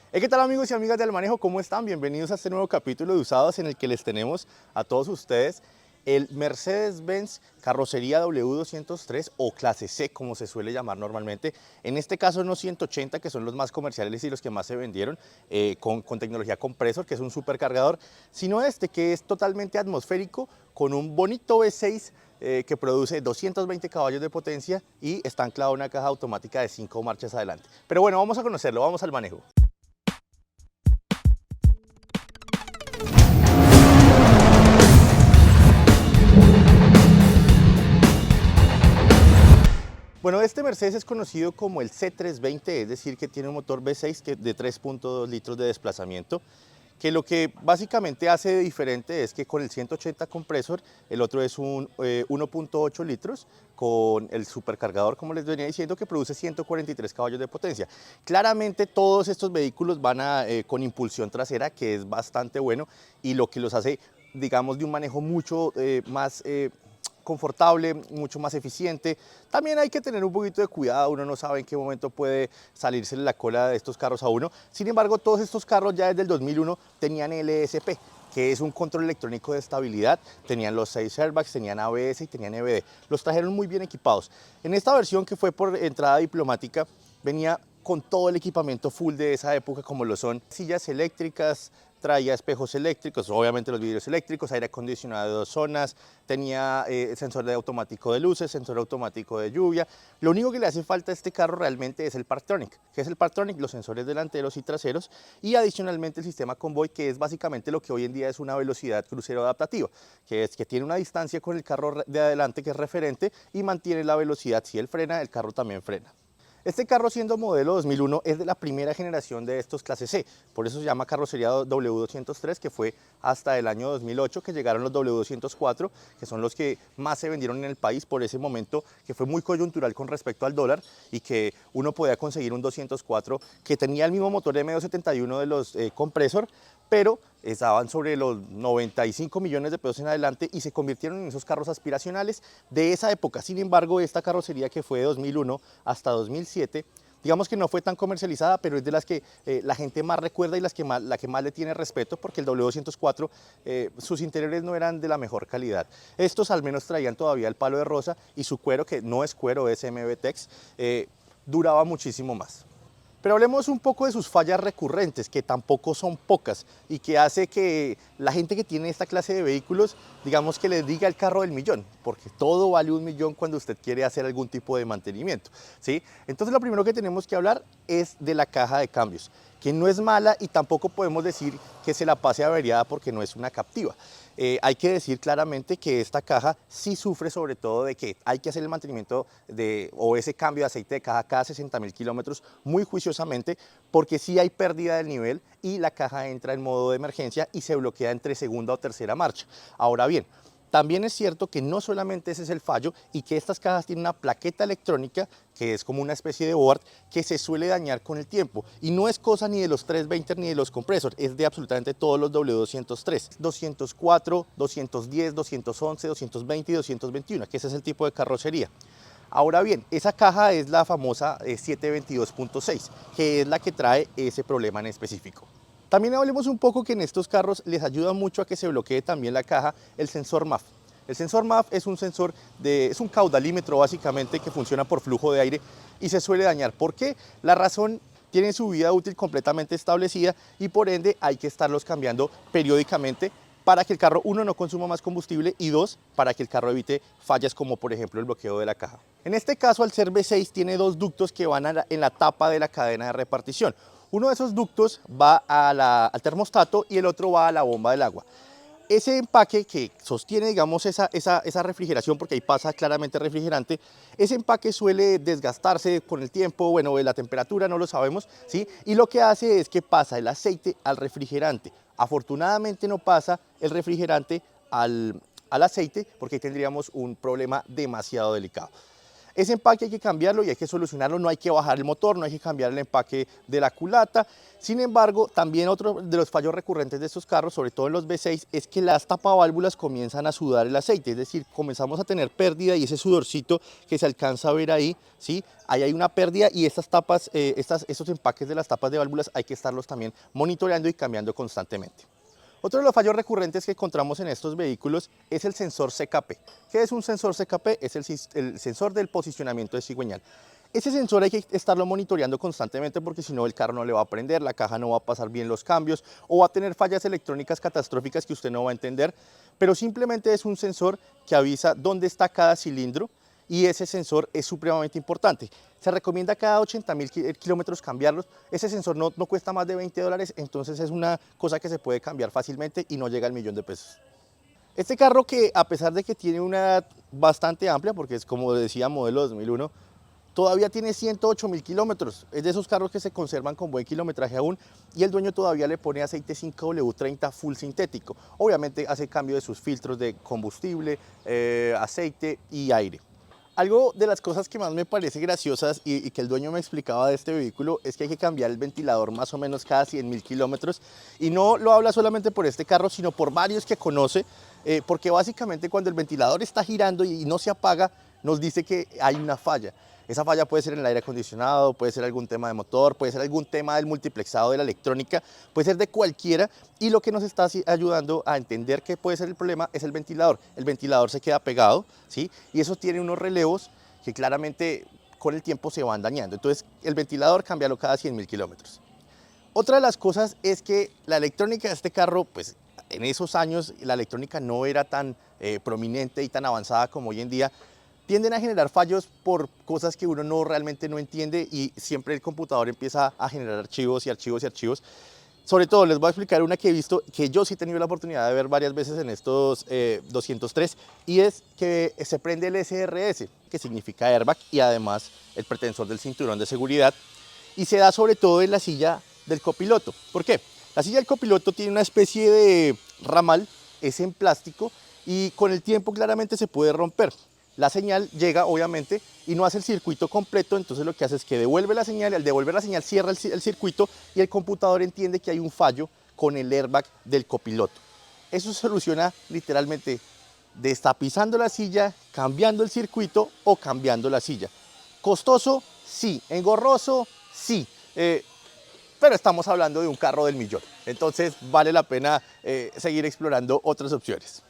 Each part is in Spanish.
¿Qué tal amigos y amigas del manejo? ¿Cómo están? Bienvenidos a este nuevo capítulo de Usados en el que les tenemos a todos ustedes el Mercedes-Benz carrocería W203 o clase C como se suele llamar normalmente. En este caso no 180 que son los más comerciales y los que más se vendieron con tecnología compresor que es un supercargador, sino este que es totalmente atmosférico con un bonito V6 que produce 220 caballos de potencia y está anclado a una caja automática de 5 marchas adelante. Pero bueno, vamos a conocerlo, vamos al manejo. Bueno, este Mercedes es conocido como el C320, es decir, que tiene un motor V6 de 3.2 litros de desplazamiento, que lo que básicamente hace de diferente es que con el 180 compresor, el otro es un 1.8 litros con el supercargador, como les venía diciendo, que produce 143 caballos de potencia. Claramente todos estos vehículos van con impulsión trasera, que es bastante bueno, y lo que los hace, digamos, de un manejo mucho más confortable, mucho más eficiente. También hay que tener un poquito de cuidado, uno no sabe en qué momento puede salirse la cola de estos carros a uno. Sin embargo, todos estos carros ya desde el 2001 tenían LSP, que es un control electrónico de estabilidad, tenían los 6 airbags, tenían ABS y tenían EBD. Los trajeron muy bien equipados. En esta versión que fue por entrada diplomática, venía con todo el equipamiento full de esa época, como lo son sillas eléctricas, traía espejos eléctricos, obviamente los vidrios eléctricos, aire acondicionado de 2 zonas, tenía sensor de automático de luces, sensor automático de lluvia. Lo único que le hace falta a este carro realmente es el Parktronic. ¿Qué es el Parktronic? Los sensores delanteros y traseros y adicionalmente el sistema Convoy, que es básicamente lo que hoy en día es una velocidad crucero adaptativa, que es que tiene una distancia con el carro de adelante que es referente y mantiene la velocidad. Si él frena, el carro también frena. Este carro, siendo modelo 2001, es de la primera generación de estos clase C, por eso se llama carrocería W203, que fue hasta el año 2008 que llegaron los W204, que son los que más se vendieron en el país por ese momento, que fue muy coyuntural con respecto al dólar y que uno podía conseguir un 204 que tenía el mismo motor M271 de los compresor, pero estaban sobre los 95 millones de pesos en adelante y se convirtieron en esos carros aspiracionales de esa época. Sin embargo, esta carrocería que fue de 2001 hasta 2007, digamos que no fue tan comercializada, pero es de las que la gente más recuerda y la que más le tiene respeto, porque el W204, sus interiores no eran de la mejor calidad. Estos al menos traían todavía el palo de rosa y su cuero, que no es cuero, es MB-Tex, duraba muchísimo más. Pero hablemos un poco de sus fallas recurrentes, que tampoco son pocas y que hace que la gente que tiene esta clase de vehículos, digamos que les diga el carro del millón, porque todo vale 1.000.000 cuando usted quiere hacer algún tipo de mantenimiento, ¿sí? Entonces lo primero que tenemos que hablar es de la caja de cambios, que no es mala y tampoco podemos decir que se la pase averiada porque no es una Captiva. Hay que decir claramente que esta caja sí sufre sobre todo de que hay que hacer el mantenimiento o ese cambio de aceite de caja cada 60.000 kilómetros muy juiciosamente, porque sí hay pérdida del nivel y la caja entra en modo de emergencia y se bloquea entre segunda o tercera marcha. Ahora bien, también es cierto que no solamente ese es el fallo y que estas cajas tienen una plaqueta electrónica que es como una especie de board que se suele dañar con el tiempo y no es cosa ni de los 320 ni de los compresores, es de absolutamente todos los W203, 204, 210, 211, 220 y 221, que ese es el tipo de carrocería. Ahora bien, esa caja es la famosa 722.6, que es la que trae ese problema en específico. También hablemos un poco que en estos carros les ayuda mucho a que se bloquee también la caja el sensor MAF. El sensor MAF es un sensor, es un caudalímetro básicamente que funciona por flujo de aire y se suele dañar. ¿Por qué? La razón tiene su vida útil completamente establecida y por ende hay que estarlos cambiando periódicamente para que el carro, uno, no consuma más combustible y dos, para que el carro evite fallas como por ejemplo el bloqueo de la caja. En este caso, al ser V6, tiene dos ductos que van en la tapa de la cadena de repartición. Uno de esos ductos va al termostato y el otro va a la bomba del agua. Ese empaque que sostiene, digamos, esa refrigeración, porque ahí pasa claramente refrigerante, ese empaque suele desgastarse con el tiempo, bueno, la temperatura no lo sabemos, ¿sí? Y lo que hace es que pasa el aceite al refrigerante. Afortunadamente no pasa el refrigerante al aceite, porque ahí tendríamos un problema demasiado delicado. Ese empaque hay que cambiarlo y hay que solucionarlo, no hay que bajar el motor, no hay que cambiar el empaque de la culata. Sin embargo, también otro de los fallos recurrentes de estos carros, sobre todo en los V6, es que las tapaválvulas comienzan a sudar el aceite, es decir, comenzamos a tener pérdida y ese sudorcito que se alcanza a ver ahí, ¿sí? Ahí hay una pérdida y estas tapas, estos empaques de las tapas de válvulas hay que estarlos también monitoreando y cambiando constantemente. Otro de los fallos recurrentes que encontramos en estos vehículos es el sensor CKP. ¿Qué es un sensor CKP? Es el sensor del posicionamiento de cigüeñal. Ese sensor hay que estarlo monitoreando constantemente porque si no el carro no le va a prender, la caja no va a pasar bien los cambios o va a tener fallas electrónicas catastróficas que usted no va a entender, pero simplemente es un sensor que avisa dónde está cada cilindro y ese sensor es supremamente importante. Se recomienda cada 80.000 kilómetros cambiarlos. Ese sensor no cuesta más de $20, entonces es una cosa que se puede cambiar fácilmente y no llega al $1.000.000. Este carro, que a pesar de que tiene una edad bastante amplia, porque es, como decía, modelo 2001, todavía tiene 108.000 kilómetros. Es de esos carros que se conservan con buen kilometraje aún y el dueño todavía le pone aceite 5W30 full sintético. Obviamente hace cambio de sus filtros de combustible, aceite y aire. Algo de las cosas que más me parece graciosas y que el dueño me explicaba de este vehículo es que hay que cambiar el ventilador más o menos cada 100.000 kilómetros, y no lo habla solamente por este carro, sino por varios que conoce, porque básicamente cuando el ventilador está girando y no se apaga, nos dice que hay una falla. Esa falla puede ser en el aire acondicionado, puede ser algún tema de motor, puede ser algún tema del multiplexado de la electrónica, puede ser de cualquiera, y lo que nos está ayudando a entender que puede ser el problema es el ventilador. El ventilador se queda pegado, ¿sí? Y eso tiene unos relevos que claramente con el tiempo se van dañando. Entonces el ventilador cámbialo cada 100.000 kilómetros. Otra de las cosas es que la electrónica de este carro, pues en esos años la electrónica no era tan prominente y tan avanzada como hoy en día. Tienden a generar fallos por cosas que uno realmente no entiende y siempre el computador empieza a generar archivos y archivos y archivos. Sobre todo les voy a explicar una que he visto, que yo sí he tenido la oportunidad de ver varias veces en estos 203, y es que se prende el SRS, que significa airbag, y además el pretensor del cinturón de seguridad, y se da sobre todo en la silla del copiloto. ¿Por qué? La silla del copiloto tiene una especie de ramal, es en plástico, y con el tiempo claramente se puede romper. La señal llega, obviamente, y no hace el circuito completo, entonces lo que hace es que devuelve la señal, y al devolver la señal cierra el circuito y el computador entiende que hay un fallo con el airbag del copiloto. Eso se soluciona literalmente destapizando la silla, cambiando el circuito o cambiando la silla. ¿Costoso? Sí. ¿Engorroso? Sí. Pero estamos hablando de un carro del millón, entonces vale la pena seguir explorando otras opciones.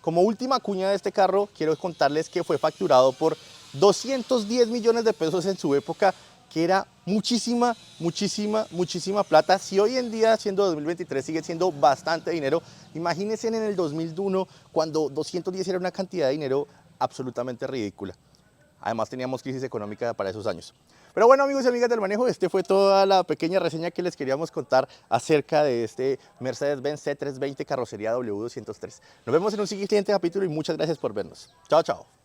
Como última cuña de este carro, quiero contarles que fue facturado por 210 millones de pesos en su época, que era muchísima, muchísima, muchísima plata. Si hoy en día, siendo 2023, sigue siendo bastante dinero, imagínense en el 2001, cuando 210 era una cantidad de dinero absolutamente ridícula. Además teníamos crisis económica para esos años. Pero bueno, amigos y amigas del manejo, este fue toda la pequeña reseña que les queríamos contar acerca de este Mercedes-Benz C320 carrocería W203. Nos vemos en un siguiente capítulo y muchas gracias por vernos. Chao, chao.